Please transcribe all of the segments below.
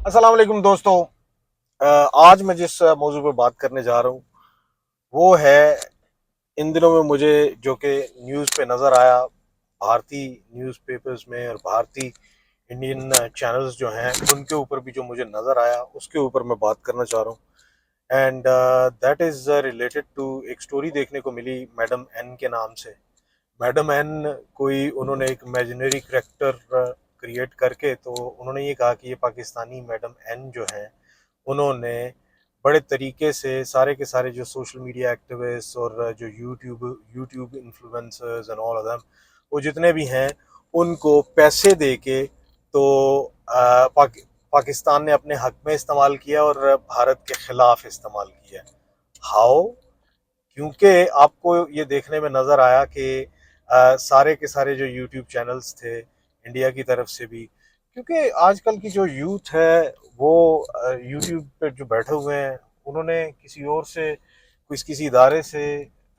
अस्सलाम वालेकुम दोस्तों। आज मैं जिस मौजू पर बात करने जा रहा हूँ वो है इन दिनों में मुझे जो कि न्यूज़ पे नज़र आया, भारतीय न्यूज़पेपर्स में और भारतीय इंडियन चैनल्स जो हैं उनके ऊपर भी जो मुझे नज़र आया उसके ऊपर मैं बात करना चाह रहा हूँ। And that is related to एक स्टोरी देखने को मिली मैडम एन के नाम से। मैडम एन कोई उन्होंने एक इमेजिनरी करेक्टर क्रिएट करके तो उन्होंने ये कहा कि ये पाकिस्तानी मैडम एन जो है उन्होंने बड़े तरीके से सारे के सारे जो सोशल मीडिया एक्टिविस्ट और जो YouTube influencers and all of them वो जितने भी हैं उनको पैसे दे के तो पाकिस्तान ने अपने हक में इस्तेमाल किया और भारत के खिलाफ इस्तेमाल किया। हाउ? क्योंकि आपको ये देखने में नज़र आया कि सारे के सारे जो यूट्यूब चैनल्स थे इंडिया की तरफ से भी, क्योंकि आजकल की जो यूथ है वो यूट्यूब पे जो बैठे हुए हैं उन्होंने किसी और से किसी इदारे से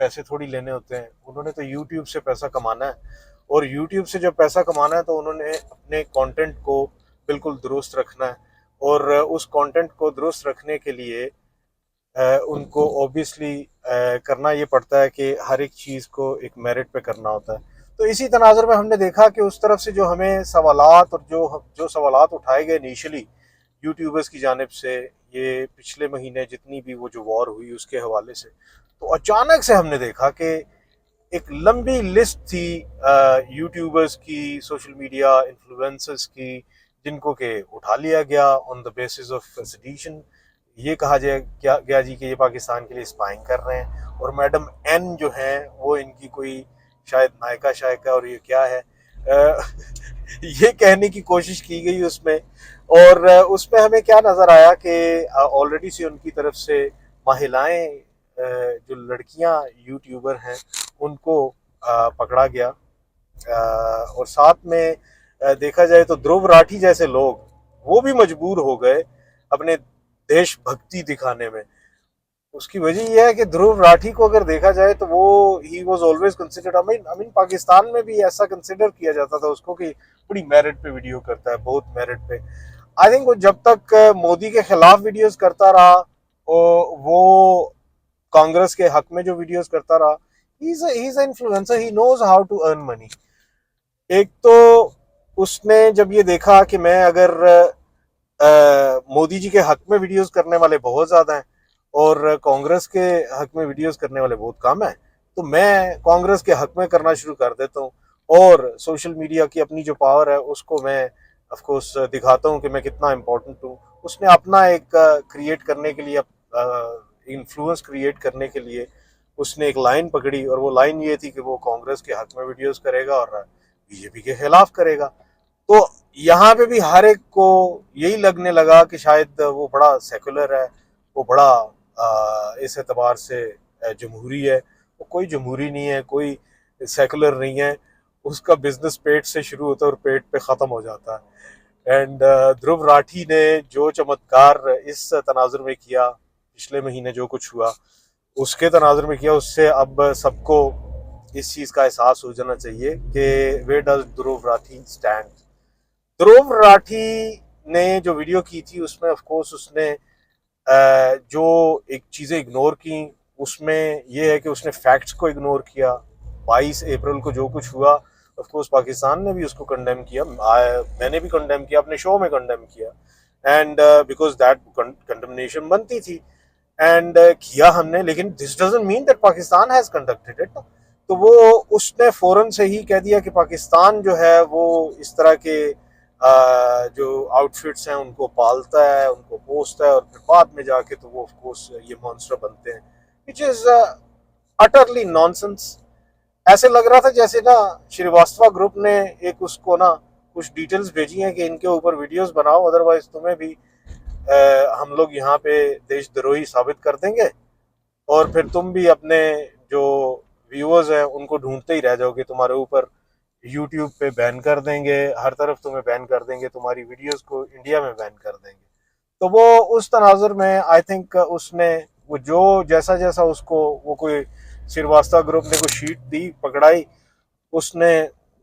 पैसे थोड़ी लेने होते हैं, उन्होंने तो यूट्यूब से पैसा कमाना है। और यूट्यूब से जब पैसा कमाना है तो उन्होंने अपने कंटेंट को बिल्कुल दुरुस्त रखना है। और उस कंटेंट को दुरुस्त रखने के लिए उनको ऑब्वियसली करना ये पड़ता है कि हर एक चीज़ को एक मेरिट पे करना होता है। तो इसी तनाज़ुर में हमने देखा कि उस तरफ से जो हमें सवालात और जो सवालात उठाए गए इनिशियली यूट्यूबर्स की जानिब से, ये पिछले महीने जितनी भी वो जो वॉर हुई उसके हवाले से, तो अचानक से हमने देखा कि एक लंबी लिस्ट थी यूट्यूबर्स की, सोशल मीडिया इन्फ्लुएंसर्स की, जिनको के उठा लिया गया on the basis of sedition. ये कहा जाए क्या गया जी कि ये पाकिस्तान के लिए स्पाइंग कर रहे हैं। और मैडम एन जो है वो इनकी कोई शायद नायका शायका और ये क्या है ये कहने की कोशिश की गई उसमें। और उसमें हमें क्या नज़र आया कि ऑलरेडी से उनकी तरफ से महिलाएं, जो लड़कियां यूट्यूबर हैं उनको पकड़ा गया। और साथ में देखा जाए तो ध्रुव राठी जैसे लोग वो भी मजबूर हो गए अपने देशभक्ति दिखाने में। उसकी वजह यह है कि ध्रुव राठी को अगर देखा जाए तो वो he was always considered, I mean Pakistan में भी ऐसा कंसिडर किया जाता था उसको कि बड़ी मेरिट पे वीडियो करता है, बहुत मेरिट पे। आई थिंक वो जब तक मोदी के खिलाफ वीडियोस करता रहा, वो कांग्रेस के हक में जो वीडियोस करता रहा, he is a influencer, he knows how to earn money. एक तो उसने जब ये देखा कि मैं अगर मोदी जी के हक में वीडियोस करने वाले बहुत ज्यादा हैं और कांग्रेस के हक में वीडियोस करने वाले बहुत कम हैं, तो मैं कांग्रेस के हक में करना शुरू कर देता हूँ। और सोशल मीडिया की अपनी जो पावर है उसको मैं ऑफ कोर्स दिखाता हूँ कि मैं कितना इम्पोर्टेंट हूँ। उसने अपना एक क्रिएट करने के लिए, इन्फ्लुएंस क्रिएट करने के लिए उसने एक लाइन पकड़ी, और वो लाइन ये थी कि वो कांग्रेस के हक में वीडियोस करेगा और बीजेपी के खिलाफ करेगा। तो यहाँ पे भी हर एक को यही लगने लगा कि शायद वो बड़ा सेकुलर है, वो बड़ा इस एतबार से जमहूरी है। वो कोई जमहूरी नहीं है, कोई सेकुलर नहीं है। उसका बिजनेस पेट से शुरू होता है और पेट पे ख़त्म हो जाता है। एंड ध्रुव राठी ने जो चमत्कार इस तनाजुर में किया, पिछले महीने जो कुछ हुआ उसके तनाजुर में किया, उससे अब सबको इस चीज़ का एहसास हो जाना चाहिए कि वे डज ध्रुव राठी स्टैंड। ध्रुव राठी ने जो वीडियो की थी उसमें ऑफ कोर्स उसने जो एक चीज़ें इग्नोर की उसमें यह है कि उसने फैक्ट्स को इग्नोर किया। 22 अप्रैल को जो कुछ हुआ ऑफ कोर्स पाकिस्तान ने भी उसको कंडेम किया, मैंने भी कंडेम किया, अपने शो में कंडेम किया। एंड बिकॉज दैट कंडेमनेशन बनती थी एंड किया हमने, लेकिन this doesn't mean that Pakistan has conducted it. तो वो उसने फौरन से ही कह दिया कि पाकिस्तान जो है वो इस तरह के जो आउटफिट्स हैं उनको पालता है, उनको पोसता है, और फिर बाद में जाके तो वो ऑफ कोर्स ये मॉन्स्टर बनते हैं, विच इज अटरली नॉनसेंस। ऐसे लग रहा था जैसे ना श्रीवास्तव ग्रुप ने एक उसको ना कुछ डिटेल्स भेजी हैं कि इनके ऊपर वीडियोस बनाओ, अदरवाइज तुम्हें भी हम लोग यहाँ पे देशद्रोही साबित कर देंगे और फिर तुम भी अपने जो व्यूअर्स हैं उनको ढूंढते ही रह जाओगे, तुम्हारे ऊपर यूट्यूब पे बैन कर देंगे, हर तरफ तुम्हें बैन कर देंगे, तुम्हारी वीडियोस को इंडिया में बैन कर देंगे। तो वो उस तनाजुर में आई थिंक उसने वो जो जैसा जैसा उसको वो कोई श्रीवास्तव ग्रुप ने कोई शीट दी पकड़ाई, उसने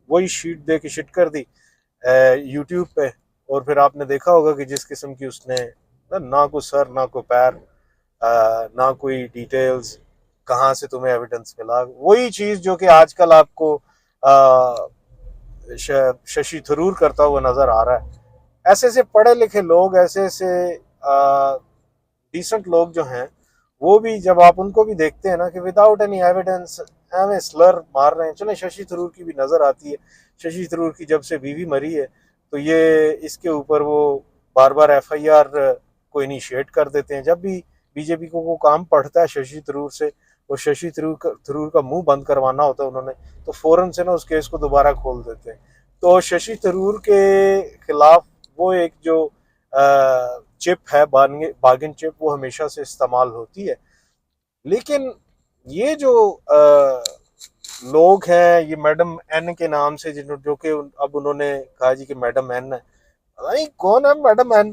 वही शीट दे के शिट कर दी यूट्यूब पे। और फिर आपने देखा होगा कि जिस किस्म की उसने ना कोई सर ना कोई पैर, ना कोई डिटेल्स, कहाँ से तुम्हें एविडेंस मिला, वही चीज जो कि आजकल आपको शशि थरूर करता हुआ नजर आ रहा है। ऐसे ऐसे पढ़े लिखे लोग, ऐसे ऐसे डिसेंट लोग जो हैं, वो भी जब आप उनको भी देखते हैं ना कि विदाउट एनी एविडेंस हमें स्लर मार रहे हैं। चले शशि थरूर की भी नजर आती है, शशि थरूर की जब से बीवी मरी है तो ये इसके ऊपर वो बार बार एफआईआर को इनिशिएट कर देते हैं। जब भी बीजेपी को वो काम पड़ता है शशि थरूर से, वो शशि थरूर का मुंह बंद करवाना होता है उन्होंने, तो फौरन से ना उस केस को दोबारा खोल देते हैं। तो शशि थरूर के खिलाफ वो एक जो चिप है, बार्गेन चिप, वो हमेशा से इस्तेमाल होती है। लेकिन ये जो लोग हैं, ये मैडम एन के नाम से, जो कि अब उन्होंने कहा जी कि मैडम एन है, पता नहीं कौन है मैडम एन,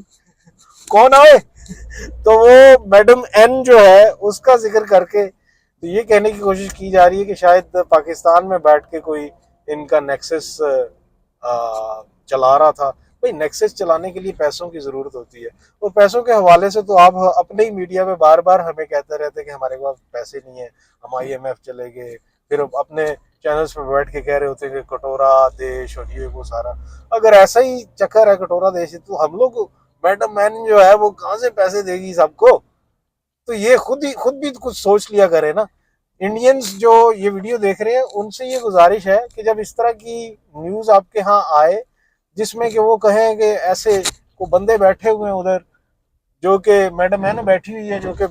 कौन आए। तो वो मैडम एन जो है उसका जिक्र करके तो ये कहने की कोशिश की जा रही है कि शायद पाकिस्तान में बैठ के कोई इनका नेक्सस चला रहा था। भाई नेक्सस चलाने के लिए पैसों की जरूरत होती है, और पैसों के हवाले से तो आप अपने ही मीडिया में बार बार हमें कहते रहते हैं कि हमारे पास पैसे नहीं है, हम आईएमएफ चले गए, फिर अपने चैनल्स पे बैठ के कह रहे होते हैं कि कटोरा देश और ये वो सारा। अगर ऐसा ही चक्कर है कटोरा देश, तो हम लोग मैडम मैन जो है वो कहाँ से पैसे देगी सबको। तो ये खुद भी कुछ सोच लिया करे ना। इंडियंस जो ये वीडियो देख रहे हैं उनसे ये गुजारिश है कि जब इस तरह की न्यूज आपके यहाँ आए जिसमें कि वो कहें कि ऐसे को बंदे बैठे हुए हैं उधर, जो कि मैडम है ना बैठी हुई है, जो कि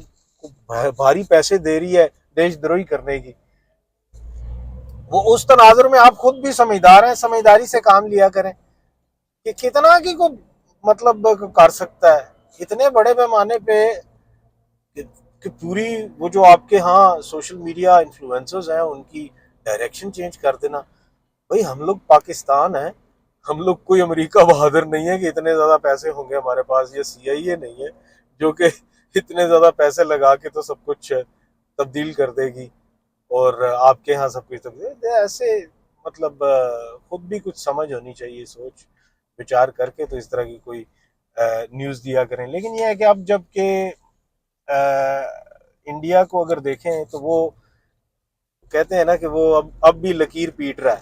भारी पैसे दे रही है देशद्रोही करने की, वो उस तनाजुर में आप खुद भी समझदार हैं, समझदारी से काम लिया करें कि कितना की को मतलब कर सकता है इतने बड़े पैमाने पे कि पूरी वो जो आपके यहाँ सोशल मीडिया इन्फ्लुएंसर्स हैं उनकी डायरेक्शन चेंज कर देना। भाई हम लोग पाकिस्तान है, हम लोग कोई अमेरिका बहादुर नहीं है कि इतने ज्यादा पैसे होंगे हमारे पास, ये सीआईए नहीं है जो कि इतने ज्यादा पैसे लगा के तो सब कुछ तब्दील कर देगी और आपके यहाँ सब कुछ तब्दील ऐसे। मतलब खुद भी कुछ समझ होनी चाहिए, सोच विचार करके तो इस तरह की कोई न्यूज़ दिया करें। लेकिन यह है कि अब जब के इंडिया को अगर देखें तो वो कहते हैं ना कि वो अब भी लकीर पीट रहा है,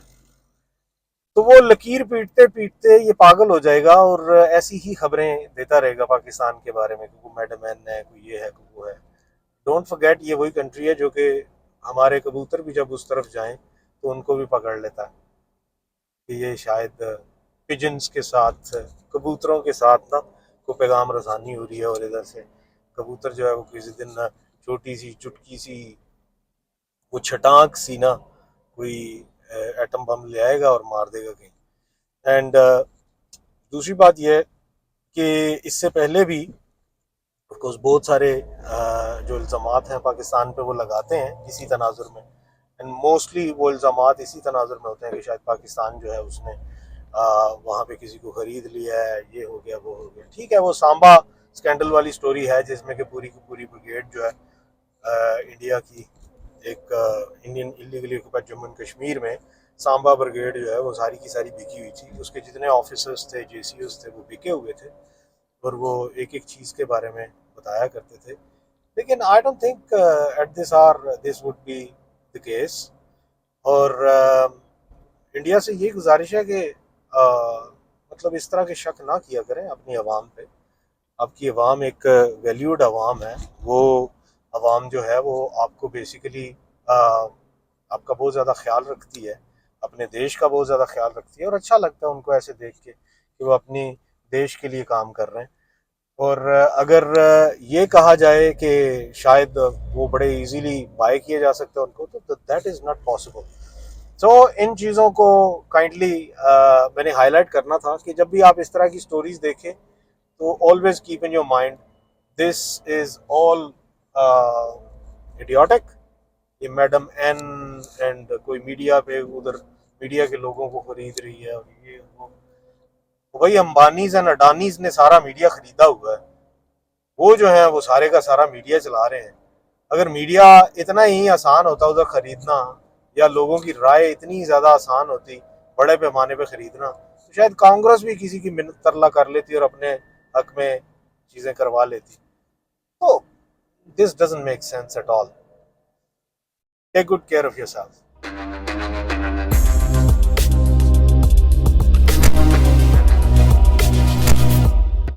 तो वो लकीर पीटते पीटते ये पागल हो जाएगा और ऐसी ही खबरें देता रहेगा पाकिस्तान के बारे में कि कोई मैडम एन है, कोई ये है, कोई वो है। डोंट फॉरगेट ये वही कंट्री है जो कि हमारे कबूतर भी जब उस तरफ जाएं तो उनको भी पकड़ लेता है कि ये शायद पिजन्स के साथ, कबूतरों के साथ ना को पैगाम रसानी हो रही है, और इधर से कबूतर जो है वो किसी दिन ना छोटी सी चुटकी सी वो छटाक सी ना कोई एटम बम ले आएगा और मार देगा कहीं। एंड दूसरी बात यह है कि इससे पहले भी ऑफकोर्स बहुत सारे जो इल्ज़ामात हैं पाकिस्तान पे वो लगाते हैं इसी तनाजुर में, एंड मोस्टली वो इल्ज़ामात इसी तनाजुर में होते हैं कि शायद पाकिस्तान जो है उसने वहाँ पे किसी को ख़रीद लिया है, ये हो गया वो हो गया। ठीक है, वो सांबा स्कैंडल वाली स्टोरी है जिसमें कि पूरी की पूरी ब्रिगेड जो है इंडिया की, एक Indian illegally occupied Jammu and Kashmir में सांबा ब्रिगेड जो है वो सारी की सारी बिकी हुई थी। उसके जितने ऑफिसर्स थे, जेसीओस थे, वो बिके हुए थे और वो एक एक चीज़ के बारे में बताया करते थे। लेकिन I don't think at this or this would be the case. और इंडिया से ये गुजारिश है कि मतलब इस तरह के शक ना किया करें अपनी आवाम पे। आपकी आवाम एक वैल्यूड आवाम है, वो आवाम जो है वो आपको बेसिकली आपका बहुत ज़्यादा ख्याल रखती है, अपने देश का बहुत ज़्यादा ख्याल रखती है, और अच्छा लगता है उनको ऐसे देख के कि वो अपनी देश के लिए काम कर रहे हैं। और अगर ये कहा जाए कि शायद वो बड़े इजीली बाय किए जा सकते हैं उनको, तो दैट इज़ नॉट पॉसिबल। सो इन चीज़ों को काइंडली मैंने हाईलाइट करना था कि जब भी आप इस तरह की स्टोरीज देखें तो always keep in your mind this is all idiotic. ये मैडम एन एंड कोई मीडिया पे उधर मीडिया के लोगों को खरीद रही है, और ये वो भाई अंबानीज एंड अडानीज ने सारा मीडिया खरीदा हुआ है, वो जो है वो सारे का सारा मीडिया चला रहे हैं। अगर मीडिया इतना ही आसान होता उधर खरीदना, या लोगों की राय इतनी ज़्यादा आसान होती बड़े पैमाने पे खरीदना, तो शायद कांग्रेस भी किसी की मिन्नत तरला कर लेती और अपने हक में चीजें करवा लेती। तो this doesn't make sense at all. Take good care of yourself.